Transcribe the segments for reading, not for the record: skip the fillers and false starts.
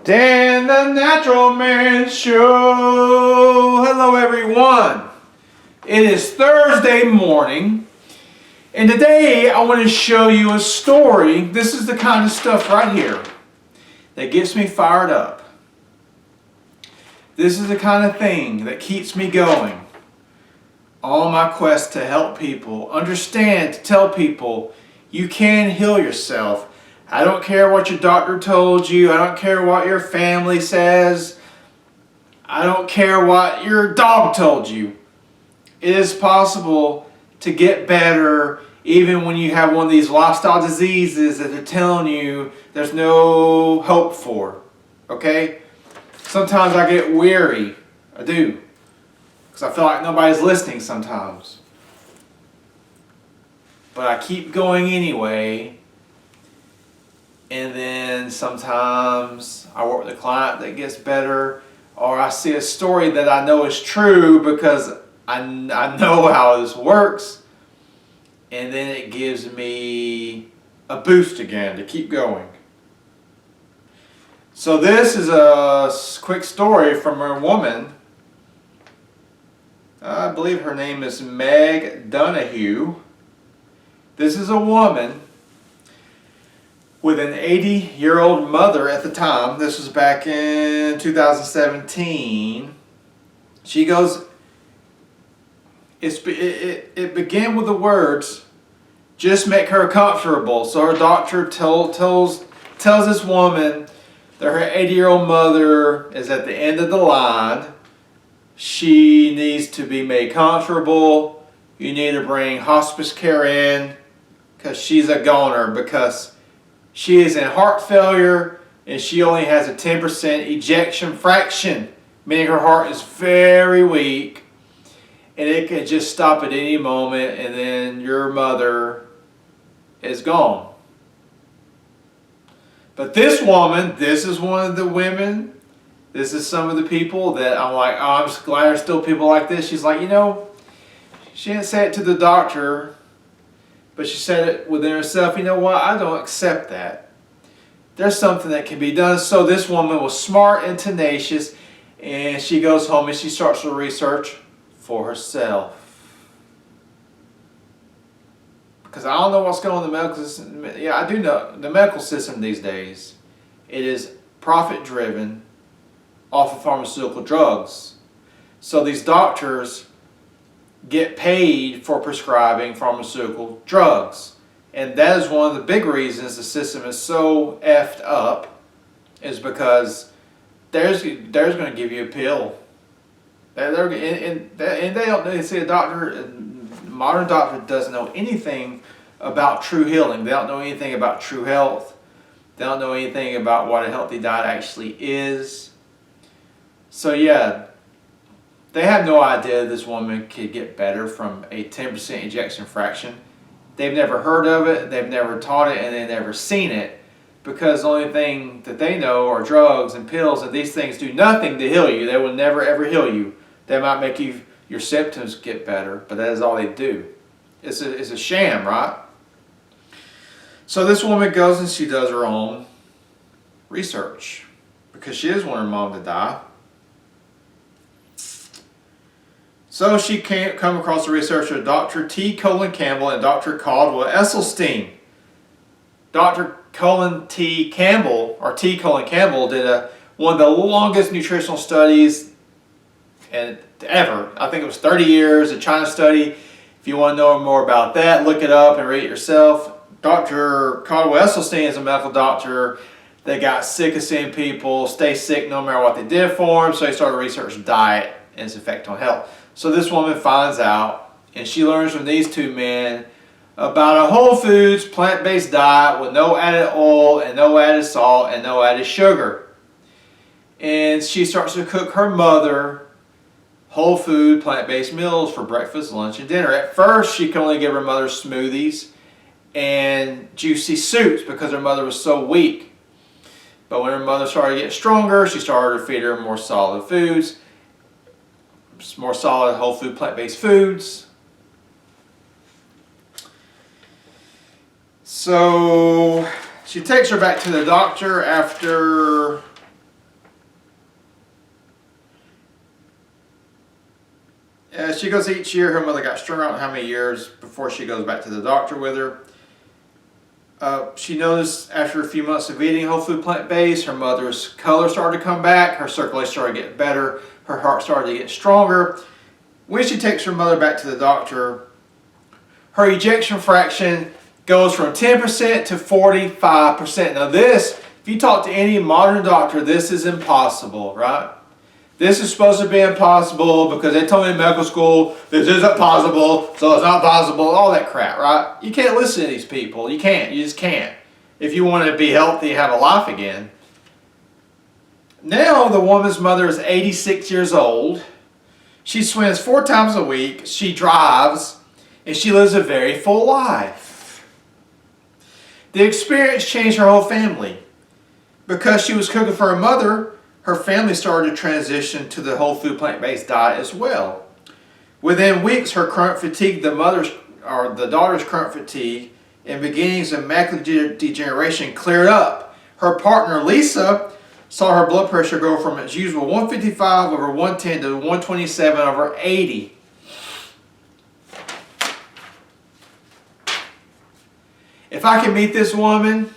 Dan the Natural Man Show. Hello, everyone. It is Thursday morning, and today I want to show you a story. This is the kind of stuff right here that gets me fired up. This is the kind of thing that keeps me going on my quest to help people understand, to tell people you can heal yourself. I don't care what your doctor told you. I don't care what your family says. I don't care what your dog told you. It is possible to get better even when you have one of these lifestyle diseases that they're telling you there's no hope for. Okay? Sometimes I get weary. I do. Because I feel like nobody's listening sometimes. But I keep going anyway. And then sometimes I work with a client that gets better, or I see a story that I know is true because I know how this works, and then it gives me a boost again to keep going. So this is a quick story from a woman. I believe her name is Meg Donahue. This is a woman with an 80-year-old mother at the time. This was back in 2017. She goes, it began with the words, "Just make her comfortable." So her doctor tells this woman that her 80-year-old mother is at the end of the line. She needs to be made comfortable. You need to bring hospice care in because she's a goner, because she is in heart failure and she only has a 10% ejection fraction, meaning her heart is very weak and it can just stop at any moment, and then your mother is gone. But this woman, this is one of the women, this is some of the people that I'm like, oh, I'm just glad there's still people like this. She's like, she didn't say it to the doctor, but she said it within herself. You know what? I don't accept that. There's something that can be done. So this woman was smart and tenacious, and she goes home and she starts to research for herself. Because I don't know what's going on in the medical system. Yeah, I do know the medical system these days. It is profit driven off of pharmaceutical drugs. So these doctors get paid for prescribing pharmaceutical drugs. And that is one of the big reasons the system is so effed up, is because there's going to give you a pill. And they say a doctor, a modern doctor doesn't know anything about true healing. They don't know anything about true health. They don't know anything about what a healthy diet actually is. So yeah, they have no idea this woman could get better from a 10% ejection fraction. They've never heard of it, they've never taught it, and they've never seen it, because the only thing that they know are drugs and pills, and these things do nothing to heal you. They will never ever heal you. They might make your symptoms get better, but that is all they do. It's a sham, right? So this woman goes and she does her own research, because she is wanting her mom to die. So she come across a researcher, Dr. T. Colin Campbell and Dr. Caldwell Esselstyn. Dr. Colin T. Campbell, or T. Colin Campbell, did one of the longest nutritional studies ever. I think it was 30 years, a China study. If you want to know more about that, look it up and read it yourself. Dr. Caldwell Esselstyn is a medical doctor that got sick of seeing people stay sick no matter what they did for them, so he started researching diet and its effect on health. So this woman finds out, and she learns from these two men about a whole foods, plant-based diet with no added oil and no added salt and no added sugar. And she starts to cook her mother whole food, plant-based meals for breakfast, lunch, and dinner. At first, she could only give her mother smoothies and juicy soups because her mother was so weak. But when her mother started to get stronger, she started to feed her more solid foods, more solid whole food plant-based foods. So she takes her back to the doctor after she goes each year. Her mother got stronger. I don't know how many years before she goes back to the doctor with her. She noticed after a few months of eating whole food plant-based, her mother's color started to come back, her circulation started to get better, her heart started to get stronger. When she takes her mother back to the doctor, her ejection fraction goes from 10% to 45%. Now this, if you talk to any modern doctor, this is impossible, right? This is supposed to be impossible because they told me in medical school this isn't possible, so it's not possible, all that crap, right? You can't listen to these people. You can't. You just can't. If you want to be healthy and have a life again. Now the woman's mother is 86 years old. She swims 4 times a week. She drives, and she lives a very full life. The experience changed her whole family. Because she was cooking for her mother, her family started to transition to the whole food plant-based diet as well. Within weeks, her current fatigue, the daughter's current fatigue, and beginnings of macular degeneration cleared up. Her partner, Lisa, saw her blood pressure go from its usual 155 over 110 to 127 over 80. If I can meet this woman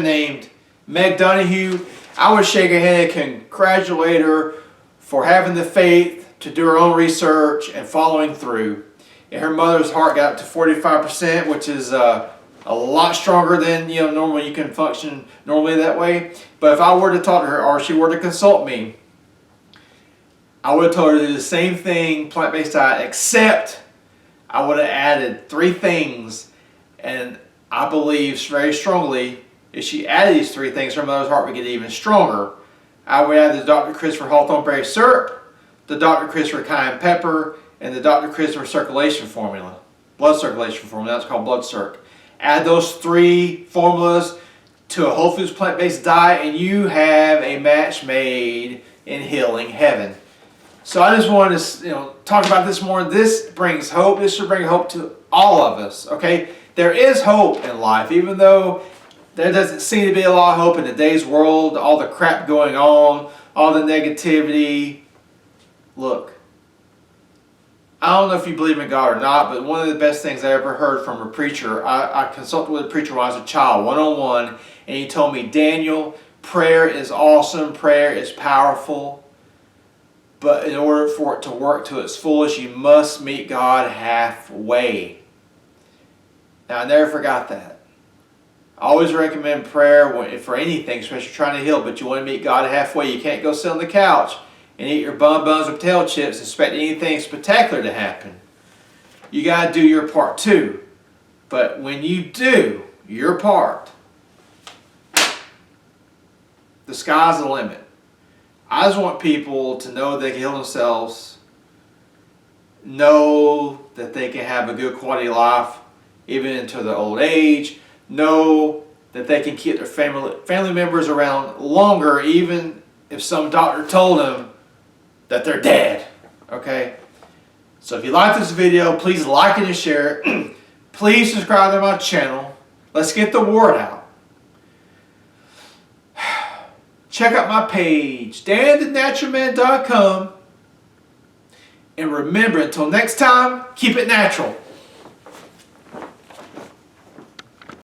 named Meg Donahue, I would shake her hand and congratulate her for having the faith to do her own research and following through. And her mother's heart got up to 45%, which is a lot stronger than normally you can function normally that way. But if I were to talk to her or she were to consult me, I would have told her to do the same thing, plant-based diet, except I would have added 3 things, and I believe very strongly if she added these 3 things, her mother's heart would get even stronger. I would add the Dr. Christopher Hawthorne Berry Syrup, the Dr. Christopher Cayenne Pepper, and the Dr. Christopher Circulation Formula. Blood Circulation Formula, that's called Blood Circ. Add those 3 formulas to a whole foods plant-based diet and you have a match made in healing heaven. So I just wanted to talk about this more. This brings hope. This should bring hope to all of us, okay? There is hope in life, even though there doesn't seem to be a lot of hope in today's world, all the crap going on, all the negativity. Look, I don't know if you believe in God or not, but one of the best things I ever heard from a preacher, I consulted with a preacher when I was a child, one-on-one, and he told me, Daniel, prayer is awesome, prayer is powerful, but in order for it to work to its fullest, you must meet God halfway. Now, I never forgot that. I always recommend prayer for anything, especially trying to heal, but you want to meet God halfway. You can't go sit on the couch and eat your buns with potato chips and expect anything spectacular to happen. You got to do your part too. But when you do your part, the sky's the limit. I just want people to know they can heal themselves, know that they can have a good quality of life even into their old age, know that they can keep their family members around longer even if some doctor told them that they're dead, okay? So if you like this video, please like it and share it. Please subscribe to my channel. Let's get the word out. Check out my page, danthenaturalman.com. And remember, until next time, keep it natural.